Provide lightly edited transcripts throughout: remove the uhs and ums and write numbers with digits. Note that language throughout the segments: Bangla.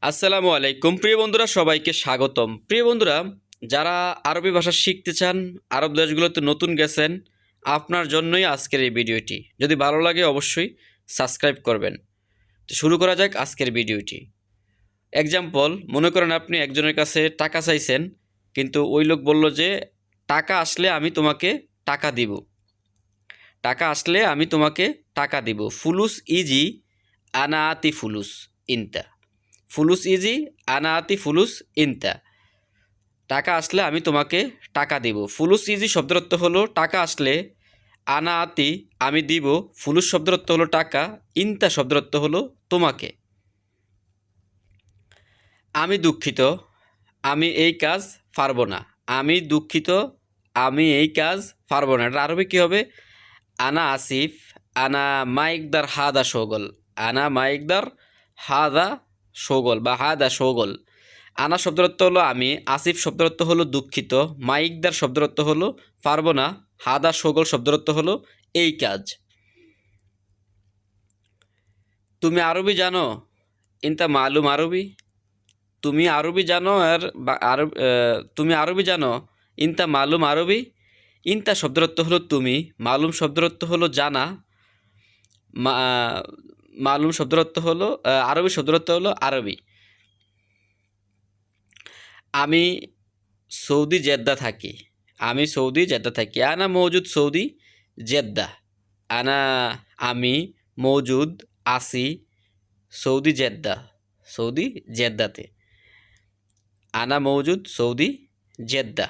আসসালামু আলাইকুম প্রিয় বন্ধুরা, সবাইকে স্বাগতম। প্রিয় বন্ধুরা, যারা আরবি ভাষা শিখতে চান, আরব দেশগুলোতে নতুন গেছেন, আপনার জন্যই আজকের এই ভিডিওটি। যদি ভালো লাগে অবশ্যই সাবস্ক্রাইব করবেন। তো শুরু করা যাক আজকের ভিডিওটি। এক্সাম্পল, মনে করেন আপনি একজনের কাছে টাকা চাইছেন, কিন্তু ওই লোক বলল যে টাকা আসলে আমি তোমাকে টাকা দিব। টাকা আসলে আমি তোমাকে টাকা দিব। ফুলুস ইজি আনা আতি ফুলুস ইনতা। ফুলুস ইজি আনা আতি ফুলুস ইনতা। টাকা আসলে আমি তোমাকে টাকা দিব। ফুলুস ইজি শব্দের অর্থ হলো টাকা আসলে, আনা আতি আমি দিব, ফুলুস শব্দের অর্থ হলো টাকা, ইনতা শব্দের অর্থ হলো তোমাকে। আমি দুঃখিত, আমি এই কাজ পারবো না। আমি দুঃখিত, আমি এই কাজ পারবো না। এটা আরবি কী হবে? আনা আসিফ, আনা মাইকদার হাদা শোগল। আনা মাইকদার হাদা শোগল বা হাদা শোগল। আনা শব্দের অর্থ হলো আমি, আসিফ শব্দের অর্থ হলো দুঃখিত, মাইকদার শব্দের অর্থ হলো পারবো না, হাদা শোগল শব্দের অর্থ হলো এই কাজ। তুমি আরবি জানো? ইনতা মালুম আরবি। তুমি আরবি জানো আর তুমি আরবি জানো? ইনতা মালুম আরবি। ইনতা শব্দের অর্থ হলো তুমি, মালুম শব্দের অর্থ হলো জানা, মালুম শব্দের অর্থ হলো আরবি শব্দের অর্থ হলো আরবি। আমি সৌদি জেদ্দা থাকি। আমি সৌদি জেদ্দা থাকি। আনা মৌজুদ সৌদি জেদ্দা। আনা আমি মৌজুদ আসি সৌদি জেদ্দা, সৌদি জেদ্দাতে। আনা মৌজুদ সৌদি জেদ্দা।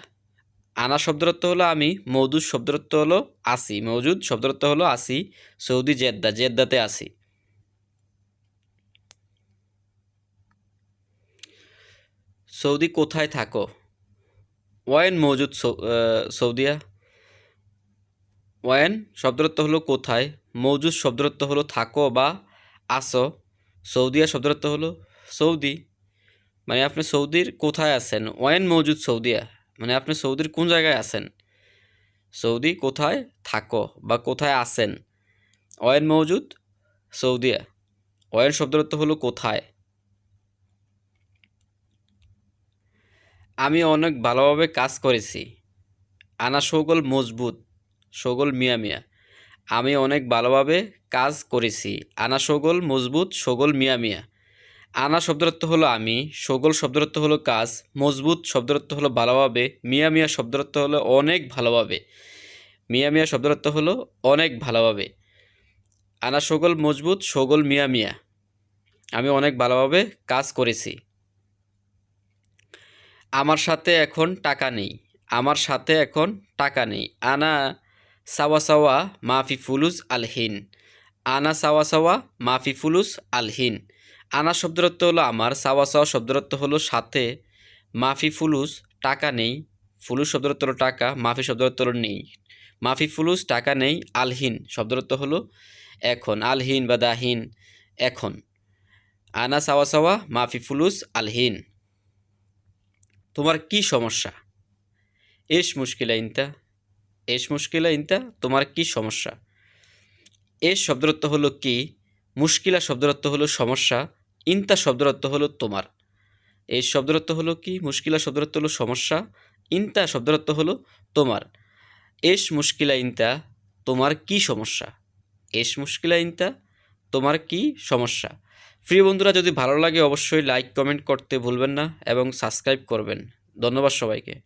আনা শব্দের অর্থ হলো আমি, মৌজুদ শব্দের অর্থ হলো আসি, মৌজুদ শব্দের অর্থ হলো আসি সৌদি জেদ্দা, জেদ্দাতে আসি। সৌদি কোথায় থাকো? ওয়েন মৌজুদ সৌদিয়া। ওয়েন শব্দের অর্থ হলো কোথায়, মৌজুদ শব্দের অর্থ হলো থাকো বা আসো, সৌদিয়া শব্দের অর্থ হলো সৌদি, মানে আপনি সৌদির কোথায় আছেন। ওয়েন মৌজুদ সৌদিয়া মানে আপনি সৌদির কোন জায়গায় আছেন। সৌদি কোথায় থাকো বা কোথায় আছেন। ওয়েন মৌজুদ সৌদিয়া। ওয়েন শব্দের অর্থ হলো কোথায়। আমি অনেক ভালোভাবে কাজ করেছি। আনা সৌগল মজবুত সৌগল মিয়া মিয়া। আমি অনেক ভালোভাবে কাজ করেছি। আনা সৌগল মজবুত সৌগল মিয়া মিয়া। আনা শব্দের অর্থ হলো আমি, সৌগল শব্দের অর্থ হলো কাজ, মজবুত শব্দের অর্থ হলো ভালোভাবে, মিয়া মিয়া শব্দের অর্থ হলো অনেক ভালোভাবে। মিয়া মিয়া শব্দের অর্থ হলো অনেক ভালোভাবে। আনা সৌগল মজবুত সৌগল মিয়া মিয়া। আমি অনেক ভালোভাবে কাজ করেছি। আমার সাথে এখন টাকা নেই। আমার সাথে এখন টাকা নেই। আনা সাওয়া সাওয়া মাফি ফুলুস আলহিন। আনা সাওয়া সাওয়া মাফি ফুলুস আলহিন। আনা শব্দের অর্থ হলো আমার, সাওয়া সাওয়া শব্দের অর্থ হলো সাথে, মাফি ফুলুস টাকা নেই, ফুলুস শব্দের অর্থ হলো টাকা, মাফি শব্দের অর্থ হলো নেই। মাফি ফুলুস টাকা নেই, আলহিন শব্দের অর্থ হলো এখন, আলহিন বা দাহিন এখন। আনা সাওয়া সাওয়া মাফি ফুলুস আলহিন। তোমার কি সমস্যা? এস মুশকিলা ইনতা। এস মুশকিলা ইনতা, তোমার কি সমস্যা। এস শব্দের অর্থ হলো কি, মুশকিলা শব্দের অর্থ হলো সমস্যা, ইনতা শব্দের অর্থ হলো তোমার। এস শব্দের অর্থ হলো কি, মুশকিলা শব্দের অর্থ হলো সমস্যা, ইনতা শব্দের অর্থ হলো তোমার। এস মুশকিলা ইনতা, তোমার কি সমস্যা। এস মুশকিলা ইনতা, তোমার কি সমস্যা। প্রিয় বন্ধুরা, যদি ভালো লাগে অবশ্যই লাইক কমেন্ট করতে ভুলবেন না এবং সাবস্ক্রাইব করবেন। ধন্যবাদ সবাইকে।